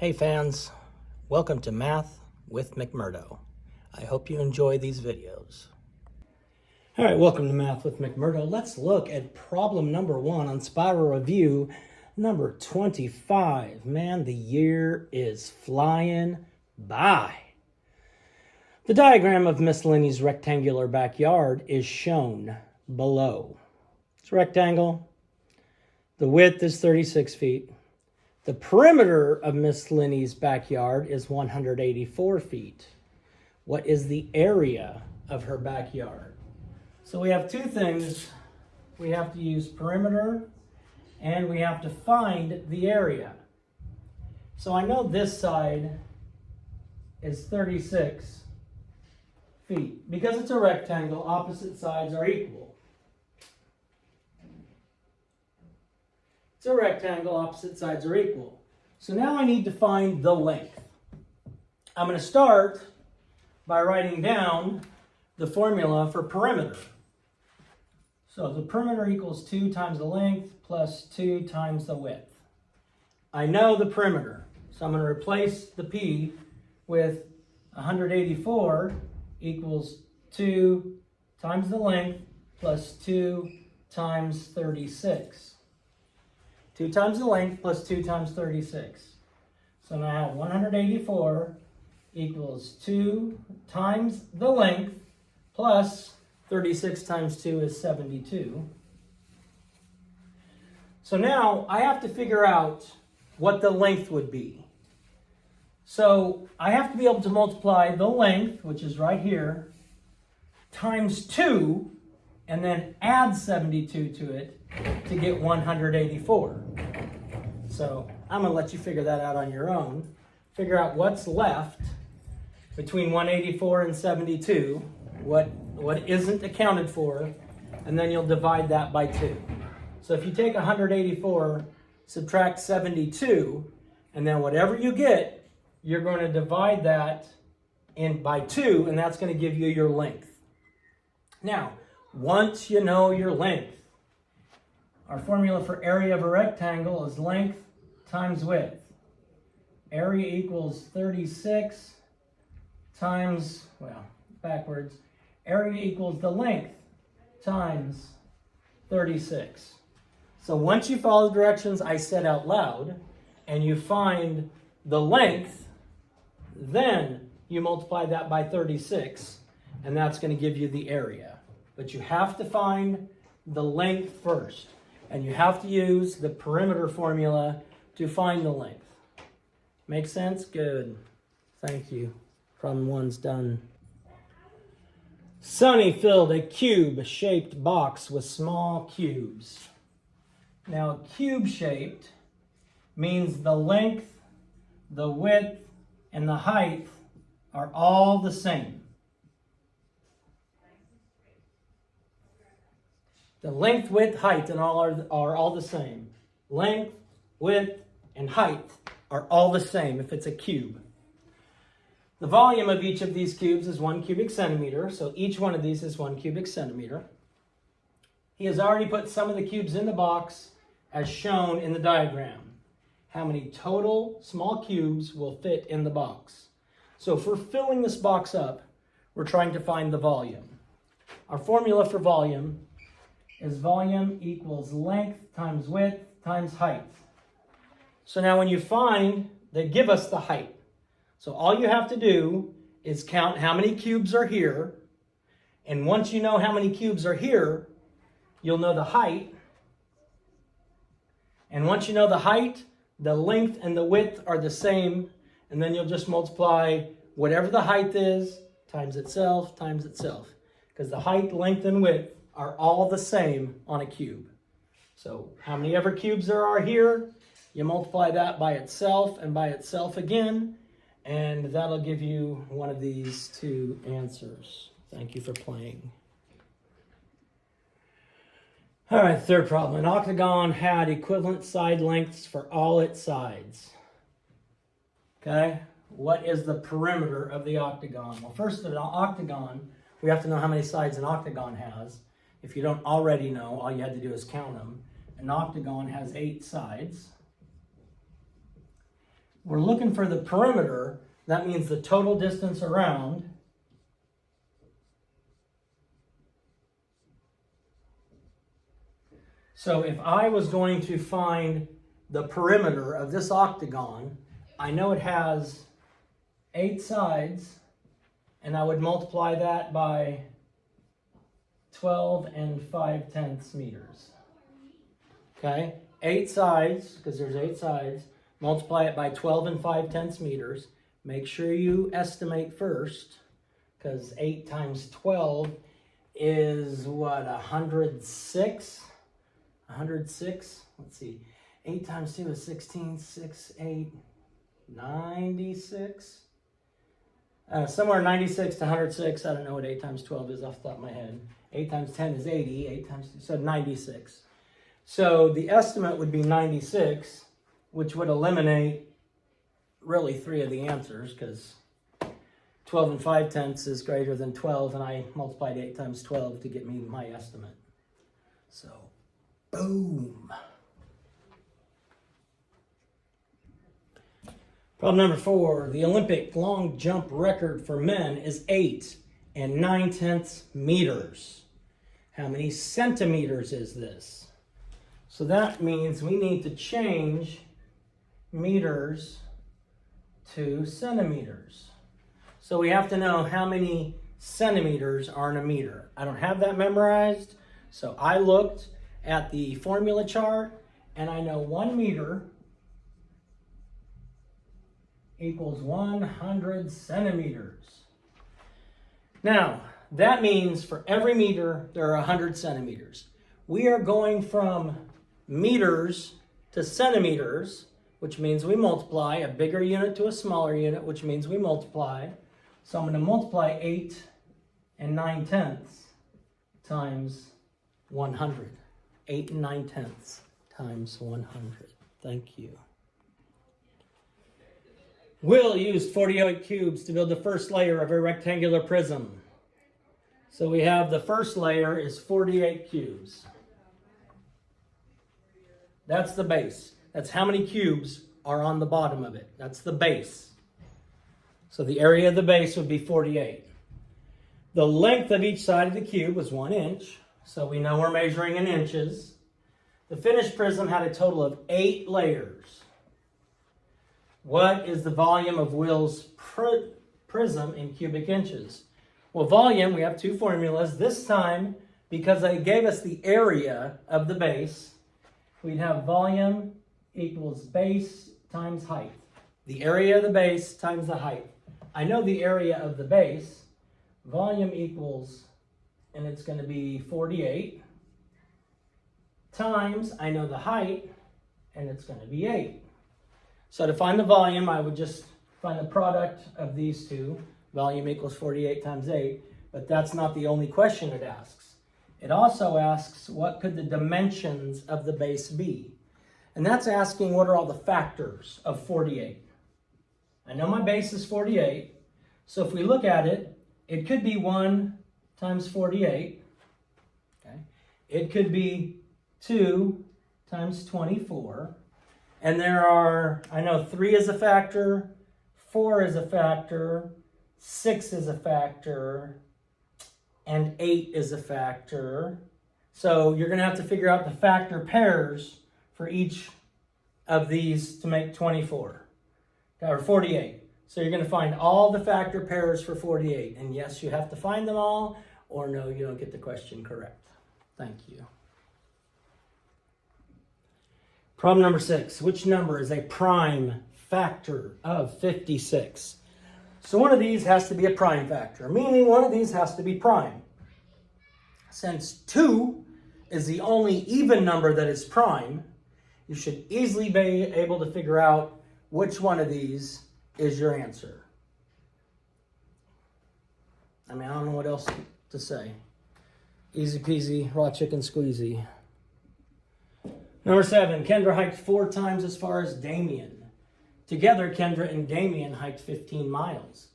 Hey fans, welcome to Math with McMurdo. I hope you enjoy these videos. All right, welcome to Math with McMurdo. Let's look at problem number 1 on Spiral Review number 25. Man, the year is flying by. The diagram of Miss Lenny's rectangular backyard is shown below. It's a rectangle. The width is 36 feet. The perimeter of Miss Lenny's backyard is 184 feet. What is the area of her backyard? So we have two things. We have to use perimeter and we have to find the area. So I know this side is 36 feet. Because it's a rectangle, opposite sides are equal. It's a rectangle, opposite sides are equal. So now I need to find the length. I'm going to start by writing down the formula for perimeter. So the perimeter equals 2 times the length plus 2 times the width. I know the perimeter, so I'm going to replace the P with 184 equals 2 times the length plus 2 times 36. 2 times the length plus 2 times 36. So now I have 184 equals 2 times the length plus 36 times 2 is 72. So now I have to figure out what the length would be. So I have to be able to multiply the length, which is right here, times 2, and then add 72 to it to get 184. So I'm going to let you figure that out on your own. Figure out what's left between 184 and 72, what isn't accounted for, and then you'll divide that by 2. So if you take 184, subtract 72, and then whatever you get, you're going to divide that by 2, and that's going to give you your length. Now, once you know your length, our formula for area of a rectangle is length times width. Area equals 36 times, backwards. Area equals the length times 36. So once you follow the directions I said out loud, and you find the length, then you multiply that by 36, and that's going to give you the area. But you have to find the length first. And you have to use the perimeter formula to find the length. Make sense? Good. Thank you. Problem 1's done. Sonny filled a cube-shaped box with small cubes. Now, cube-shaped means the length, the width, and the height are all the same. The length, width, height, and all are all the same. Length, width, and height are all the same if it's a cube. The volume of each of these cubes is 1 cubic centimeter, so each one of these is 1 cubic centimeter. He has already put some of the cubes in the box as shown in the diagram. How many total small cubes will fit in the box? So if we're filling this box up, we're trying to find the volume. Our formula for volume is volume equals length times width times height. So now when you find, they give us the height. So all you have to do is count how many cubes are here. And once you know how many cubes are here, you'll know the height. And once you know the height, the length and the width are the same. And then you'll just multiply whatever the height is times itself. Because the height, length, and width are all the same on a cube. So how many ever cubes there are here, you multiply that by itself and by itself again, and that'll give you one of these two answers. Thank you for playing. All right, third problem. An octagon had equivalent side lengths for all its sides. Okay, what is the perimeter of the octagon? Well, first, an octagon, we have to know how many sides an octagon has. If you don't already know, all you had to do is count them. An octagon has 8 sides. We're looking for the perimeter. That means the total distance around. So if I was going to find the perimeter of this octagon, I know it has 8 sides, and I would multiply that by 12 and 5/10 meters. Okay, 8 sides, because there's 8 sides, multiply it by 12 and 5/10 meters. Make sure you estimate first, because 8 times 12 is what, 106? 106? Let's see. 8 times 2 is 16, 6, 8, 96? Somewhere 96 to 106. I don't know what 8 times 12 is off the top of my head. 8 times 10 is 80. 8 times 2, so 96. So the estimate would be 96, which would eliminate really 3 of the answers, because 12 and 5/10 is greater than 12, and I multiplied 8 times 12 to get me my estimate. So, boom. Problem number 4, the Olympic long jump record for men is 8 and 9/10 meters. How many centimeters is this? So that means we need to change meters to centimeters. So we have to know how many centimeters are in a meter. I don't have that memorized, so I looked at the formula chart, and I know 1 meter equals 100 centimeters. Now, that means for every meter, there are 100 centimeters. We are going from meters to centimeters, which means we multiply a bigger unit to a smaller unit, which means we multiply. So I'm going to multiply 8 and 9/10 times 100. 8 and 9/10 times 100. Thank you. Will used 48 cubes to build the first layer of a rectangular prism. So we have the first layer is 48 cubes. That's the base. That's how many cubes are on the bottom of it. That's the base. So the area of the base would be 48. The length of each side of the cube was 1 inch. So we know we're measuring in inches. The finished prism had a total of 8 layers. What is the volume of Will's prism in cubic inches? Well, volume, we have 2 formulas. This time, because they gave us the area of the base, we'd have volume equals base times height. The area of the base times the height. I know the area of the base. Volume equals, and it's going to be 48, times, I know the height, and it's going to be 8. So to find the volume, I would just find the product of these two. Volume equals 48 times 8, but that's not the only question it asks. It also asks, what could the dimensions of the base be? And that's asking, what are all the factors of 48? I know my base is 48, so if we look at it, it could be 1 times 48. Okay. It could be 2 times 24. And there are, I know 3 is a factor, 4 is a factor, 6 is a factor, and 8 is a factor. So you're going to have to figure out the factor pairs for each of these to make 24, or 48. So you're going to find all the factor pairs for 48. And yes, you have to find them all, or no, you don't get the question correct. Thank you. Problem number 6. Which number is a prime factor of 56? So one of these has to be a prime factor, meaning one of these has to be prime. Since 2 is the only even number that is prime, you should easily be able to figure out which one of these is your answer. I mean, I don't know what else to say. Easy peasy, raw chicken squeezy. Number 7, Kendra hiked 4 times as far as Damien. Together, Kendra and Damien hiked 15 miles.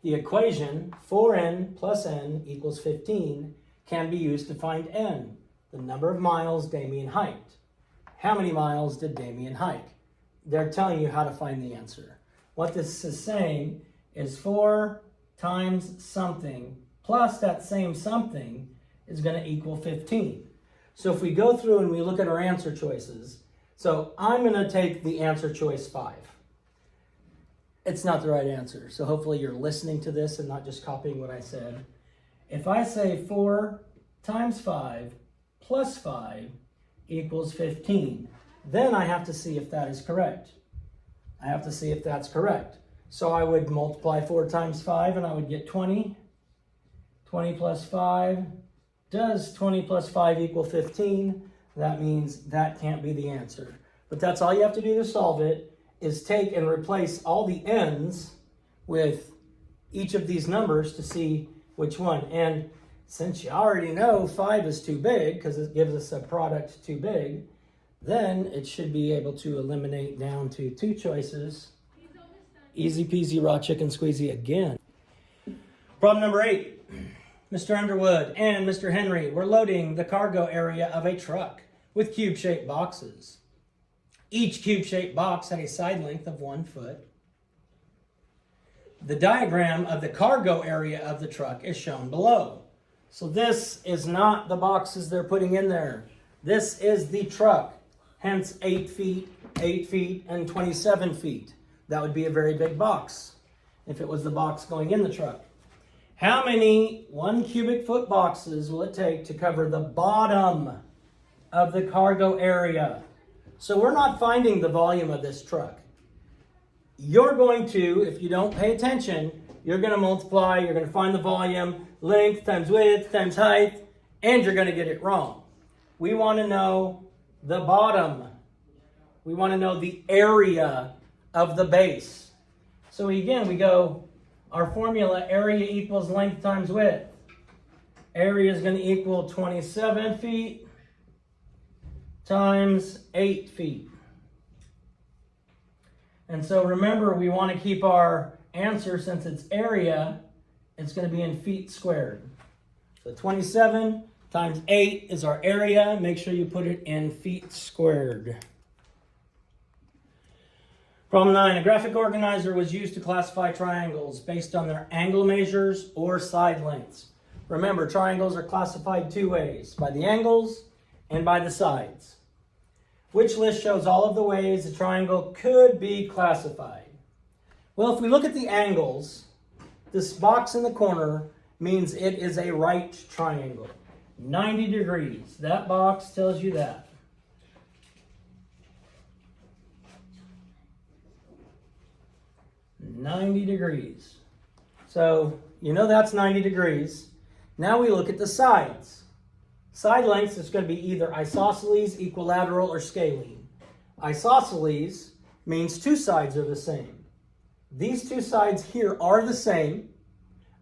The equation 4n plus n equals 15 can be used to find n, the number of miles Damien hiked. How many miles did Damien hike? they're telling you how to find the answer. What this is saying is 4 times something plus that same something is going to equal 15. So if we go through and we look at our answer choices, so I'm going to take the answer choice 5. It's not the right answer. So hopefully you're listening to this and not just copying what I said. If I say 4 times 5 plus 5 equals 15, then I have to see if that is correct. I have to see if that's correct. So I would multiply 4 times 5 and I would get 20. 20 plus 5. Does 20 plus 5 equal 15? That means that can't be the answer. But that's all you have to do to solve it, is take and replace all the n's with each of these numbers to see which one. And since you already know 5 is too big, because it gives us a product too big, then it should be able to eliminate down to 2 choices. Easy peasy raw chicken squeezy again. Problem number 8. Mr. Underwood and Mr. Henry were loading the cargo area of a truck with cube-shaped boxes. Each cube-shaped box had a side length of 1 foot. The diagram of the cargo area of the truck is shown below. So this is not the boxes they're putting in there. This is the truck, hence 8 feet, 8 feet, and 27 feet. That would be a very big box if it was the box going in the truck. How many 1 cubic foot boxes will it take to cover the bottom of the cargo area? So we're not finding the volume of this truck. You're going to, if you don't pay attention, you're going to multiply, you're going to find the volume, length times width times height, and you're going to get it wrong. We want to know the bottom. We want to know the area of the base. So again, we go, our formula, area equals length times width. Area is going to equal 27 feet times 8 feet. And so remember, we want to keep our answer, since it's area, it's going to be in feet squared. So 27 times 8 is our area. Make sure you put it in feet squared. Problem 9, a graphic organizer was used to classify triangles based on their angle measures or side lengths. Remember, triangles are classified 2 ways, by the angles and by the sides. Which list shows all of the ways a triangle could be classified? Well, if we look at the angles, this box in the corner means it is a right triangle. 90 degrees. That box tells you that. $90 degrees. So, you know that's 90 degrees. Now we look at the sides. Side lengths is going to be either isosceles, equilateral, or scalene. Isosceles means 2 sides are the same. These 2 sides here are the same.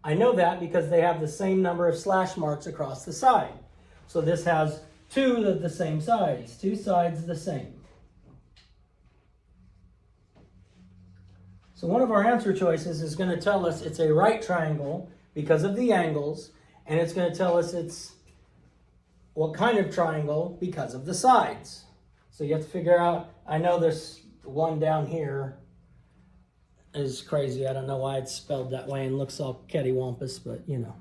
I know that because they have the same number of slash marks across the side. So this has 2 of the same sides. 2 sides the same. So one of our answer choices is going to tell us it's a right triangle because of the angles, and it's going to tell us it's what kind of triangle because of the sides. So you have to figure out, I know this one down here is crazy. I don't know why it's spelled that way and looks all cattywampus, but you know,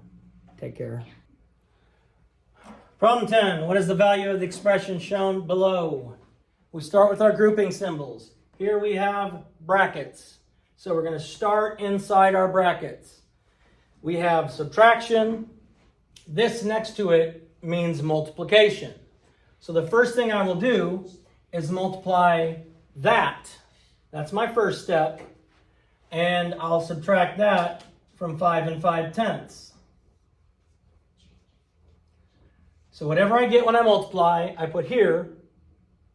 take care. Problem 10, what is the value of the expression shown below? We start with our grouping symbols. Here we have brackets. So we're going to start inside our brackets. We have subtraction. This next to it means multiplication. So the first thing I will do is multiply that. That's my first step. And I'll subtract that from 5 5/10. So whatever I get when I multiply, I put here,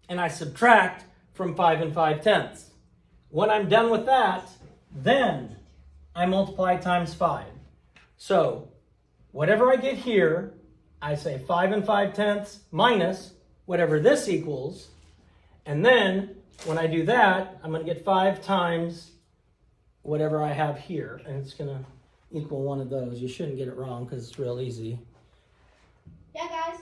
and I subtract from 5 5/10. When I'm done with that, then I multiply times 5. So whatever I get here, I say 5 5/10 minus whatever this equals. And then when I do that, I'm going to get 5 times whatever I have here. And it's going to equal one of those. You shouldn't get it wrong because it's real easy. Yeah, guys.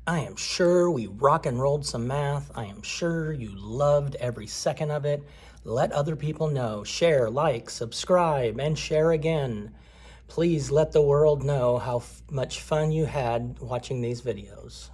I am sure we rock and rolled some math. I am sure you loved every second of it. Let other people know. Share, like, subscribe, and share again. Please let the world know how much fun you had watching these videos.